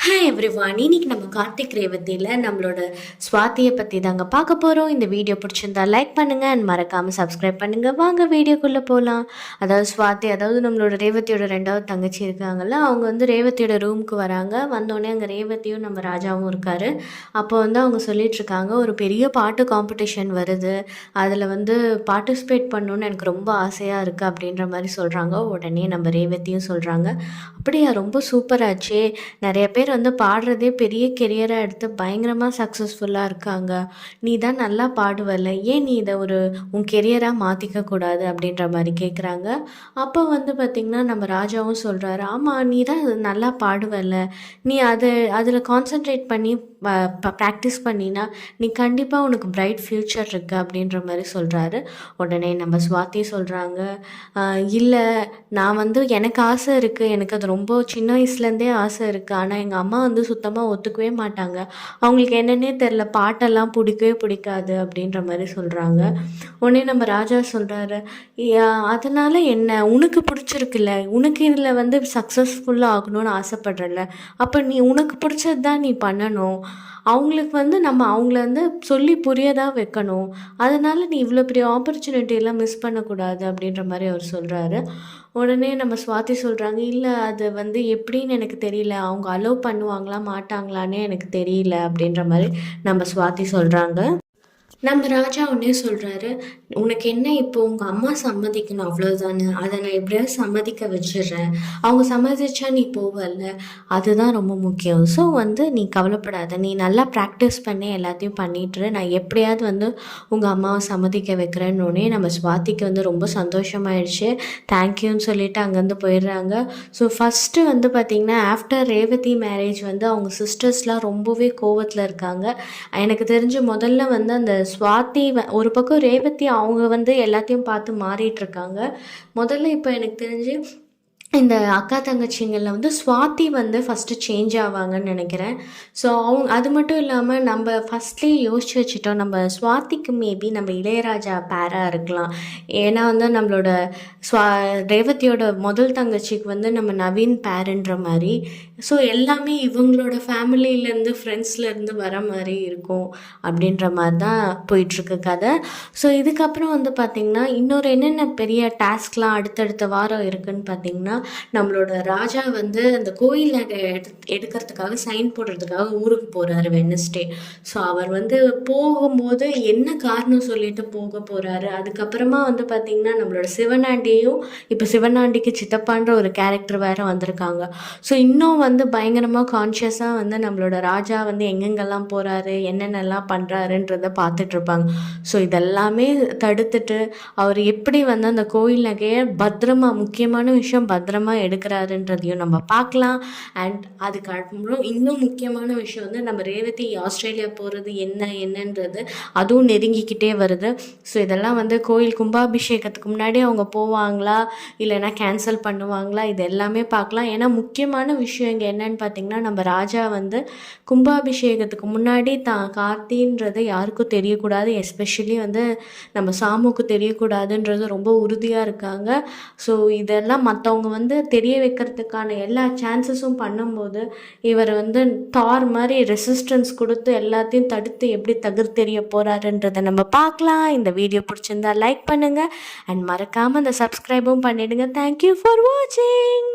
Hi everyone, இன்னைக்கு நம்ம கார்த்திக் ரேவதியில் நம்மளோட ஸ்வாதியை பற்றி தாங்க பார்க்க போகிறோம். இந்த வீடியோ பிடிச்சிருந்தா லைக் பண்ணுங்கள் அண்ட் மறக்காமல் சப்ஸ்கிரைப் பண்ணுங்கள். வாங்க வீடியோக்குள்ளே போகலாம். அதாவது ஸ்வாதி, அதாவது நம்மளோட ரேவதியோட ரெண்டாவது தங்கச்சி இருக்காங்கல்ல, அவங்க வந்து ரேவதியோட ரூமுக்கு வராங்க. வந்தோடனே அங்கே ரேவதியும் நம்ம ராஜாவும் இருக்கார். அப்போ வந்து அவங்க சொல்லிகிட்ருக்காங்க, ஒரு பெரிய பாட்டு காம்படிஷன் வருது, அதில் வந்து பார்ட்டிசிபேட் பண்ணணுன்னு எனக்கு ரொம்ப ஆசையாக இருக்குது அப்படின்ற மாதிரி சொல்கிறாங்க. உடனே நம்ம ரேவதியும் சொல்கிறாங்க, அப்படியா, ரொம்ப சூப்பராச்சே, நிறைய பேர் வந்து பாடுறதே பெரிய கெரியராக எடுத்து பயங்கரமாக சக்ஸஸ்ஃபுல்லாக இருக்காங்க, நீ தான் நல்லா பாடுவல்ல, ஏன் நீ இதை உன் கெரியராக மாற்றிக்க கூடாது அப்படின்ற மாதிரி கேட்குறாங்க. அப்போ வந்து பார்த்திங்கன்னா நம்ம ராஜாவும் சொல்கிறாரு, ஆமாம், நீ தான் நல்லா பாடுவல்ல, நீ அதில் கான்சென்ட்ரேட் பண்ணி ப்ராக்டிஸ் பண்ணினா நீ கண்டிப்பாக உனக்கு பிரைட் ஃப்யூச்சர் இருக்குது அப்படின்ற மாதிரி சொல்கிறாரு. உடனே நம்ம ஸ்வாதி சொல்கிறாங்க, இல்லை, நான் வந்து எனக்கு ஆசை இருக்குது, எனக்கு அது ரொம்ப சின்ன வயசுலேருந்தே ஆசை இருக்குது, ஆனால் எங்கள் அம்மா வந்து சுத்தமாக ஒத்துக்கவே மாட்டாங்க, அவங்களுக்கு என்னென்னே தெரில, பாட்டெல்லாம் பிடிக்கவே பிடிக்காது அப்படின்ற மாதிரி சொல்கிறாங்க. உடனே நம்ம ராஜா சொல்கிறாரு, அதனால் என்ன, உனக்கு பிடிச்சிருக்குல்ல, உனக்கு இதில் வந்து சக்ஸஸ்ஃபுல்லாக ஆகணும்னு ஆசைப்படுறல, அப்போ நீ உனக்கு பிடிச்சது தான் நீ பண்ணணும், அவங்களுக்கு வந்து நம்ம அவங்கள வந்து சொல்லி புரியதான் வைக்கணும், அதனால் நீ இவ்வளோ பெரிய ஆப்பர்ச்சுனிட்டியெல்லாம் மிஸ் பண்ணக்கூடாது அப்படின்ற மாதிரி அவர் சொல்கிறாரு. உடனே நம்ம ஸ்வாதி சொல்கிறாங்க, இல்லை, அது வந்து எப்படின்னு எனக்கு தெரியல, அவங்க அலோவ் பண்ணுவாங்களா மாட்டாங்களான்னே எனக்கு தெரியல அப்படின்ற மாதிரி நம்ம ஸ்வாதி சொல்கிறாங்க. நம்ம ராஜா உடனே சொல்கிறாரு, உனக்கு என்ன, இப்போ உங்கள் அம்மா சம்மதிக்கணும் அவ்வளோதானே, அதை நான் எப்படியாவது சம்மதிக்க வச்சிடுறேன், அவங்க சம்மதிச்சா நீ போவல்ல, அதுதான் ரொம்ப முக்கியம். ஸோ வந்து நீ கவலைப்படாத, நீ நல்லா ப்ராக்டிஸ் பண்ணி எல்லாத்தையும் பண்ணிட்டு நான் எப்படியாவது வந்து உங்கள் அம்மாவை சம்மதிக்க வைக்கிறேன்னொடனே நம்ம ஸ்வாதிக்கு வந்து ரொம்ப சந்தோஷமாயிடுச்சு. தேங்க்யூன்னு சொல்லிட்டு அங்கேருந்து போயிடுறாங்க. ஸோ ஃபஸ்ட்டு வந்து பார்த்திங்கன்னா ஆஃப்டர் ரேவதி மேரேஜ் வந்து அவங்க சிஸ்டர்ஸ்லாம் ரொம்பவே கோவத்தில் இருக்காங்க. எனக்கு தெரிஞ்சு முதல்ல வந்து அந்த ஸ்வாதி ஒரு பக்கம் ரேவதி அவங்க வந்து எல்லாத்தையும் பார்த்து மாறிட்டுருக்காங்க. முதல்ல இப்போ எனக்கு தெரிஞ்சு இந்த அக்கா தங்கச்சிங்களில் வந்து ஸ்வாதி வந்து ஃபஸ்ட்டு சேஞ்ச் ஆவாங்கன்னு நினைக்கிறேன். ஸோ அது மட்டும் இல்லாமல் நம்ம ஃபஸ்ட்லேயே யோசிச்சு வச்சுட்டோம், நம்ம ஸ்வாதிக்கு மேபி நம்ம இளையராஜா பேராக இருக்கலாம். ஏன்னா வந்து நம்மளோட ரேவதியோட முதல் தங்கச்சிக்கு வந்து நம்ம நவீன் பேருன்ற மாதிரி. ஸோ எல்லாமே இவங்களோட ஃபேமிலியிலேருந்து ஃப்ரெண்ட்ஸ்லேருந்து வர மாதிரி இருக்கும் அப்படின்ற மாதிரி தான் போயிட்டுருக்கு கதை. ஸோ இதுக்கப்புறம் வந்து பார்த்திங்கன்னா இன்னொரு என்னென்ன பெரிய டாஸ்க்லாம் அடுத்தடுத்த வாரம் இருக்குதுன்னு பார்த்திங்கன்னா, நம்மளோட ராஜா வந்து அந்த கோயில் நகை எடுக்கிறதுக்காக சைன் போடுறதுக்காக ஊருக்கு போகிறாரு வெட்னஸ்டே. ஸோ அவர் வந்து போகும்போது என்ன காரணம் சொல்லிட்டு போக போகிறாரு. அதுக்கப்புறமா வந்து பார்த்திங்கன்னா நம்மளோட சிவனாண்டியையும், இப்போ சிவனாண்டிக்கு சித்தப்பான்ற ஒரு கேரக்டர் வேறு வந்திருக்காங்க. ஸோ இன்னும் வந்து பயங்கரமாக கான்ஷியஸாக வந்து நம்மளோட ராஜா வந்து எங்கெங்கெல்லாம் போகிறாரு, என்னென்னலாம் பண்ணுறாருன்றதை பார்த்துட்ருப்பாங்க. ஸோ இதெல்லாமே தடுத்துட்டு அவர் எப்படி வந்து அந்த கோயில் நகையை பத்திரமா, முக்கியமான விஷயம் பத்திரமா எடுக்கிறாருன்றதையும் நம்ம பார்க்கலாம். அண்ட் அதுக்கப்புறம் இன்னும் முக்கியமான விஷயம் வந்து நம்ம ரேவதி ஆஸ்திரேலியா போகிறது என்னன்றது அதுவும் நெருங்கிக்கிட்டே வருது. ஸோ இதெல்லாம் வந்து கோயில் கும்பாபிஷேகத்துக்கு முன்னாடி அவங்க போவாங்களா இல்லைன்னா கேன்சல் பண்ணுவாங்களா, இது எல்லாமே பார்க்கலாம். ஏன்னா முக்கியமான விஷயம் இங்கே என்னன்னு பார்த்தீங்கன்னா, நம்ம ராஜா வந்து கும்பாபிஷேகத்துக்கு முன்னாடி கார்த்தின்றது யாருக்கும் தெரியக்கூடாது, எஸ்பெஷலி வந்து நம்ம சாமுக்கு தெரியக்கூடாதுன்றது ரொம்ப உறுதியாக இருக்காங்க. ஸோ இதெல்லாம் மற்றவங்க வந்து தெரிய வைக்கிறதுக்கான எல்லா சான்சஸும் பண்ணும்போது இவர் வந்து தார் மாதிரி ரெசிஸ்டன்ஸ் கொடுத்து எல்லாத்தையும் தடுத்து எப்படி தகர்த்தெறிய போகிறாருன்றதை நம்ம பார்க்கலாம். இந்த வீடியோ பிடிச்சிருந்தா லைக் பண்ணுங்கள் அண்ட் மறக்காமல் அந்த சப்ஸ்கிரைபும் பண்ணிவிடுங்க. தேங்க்யூ ஃபார் வாட்சிங்.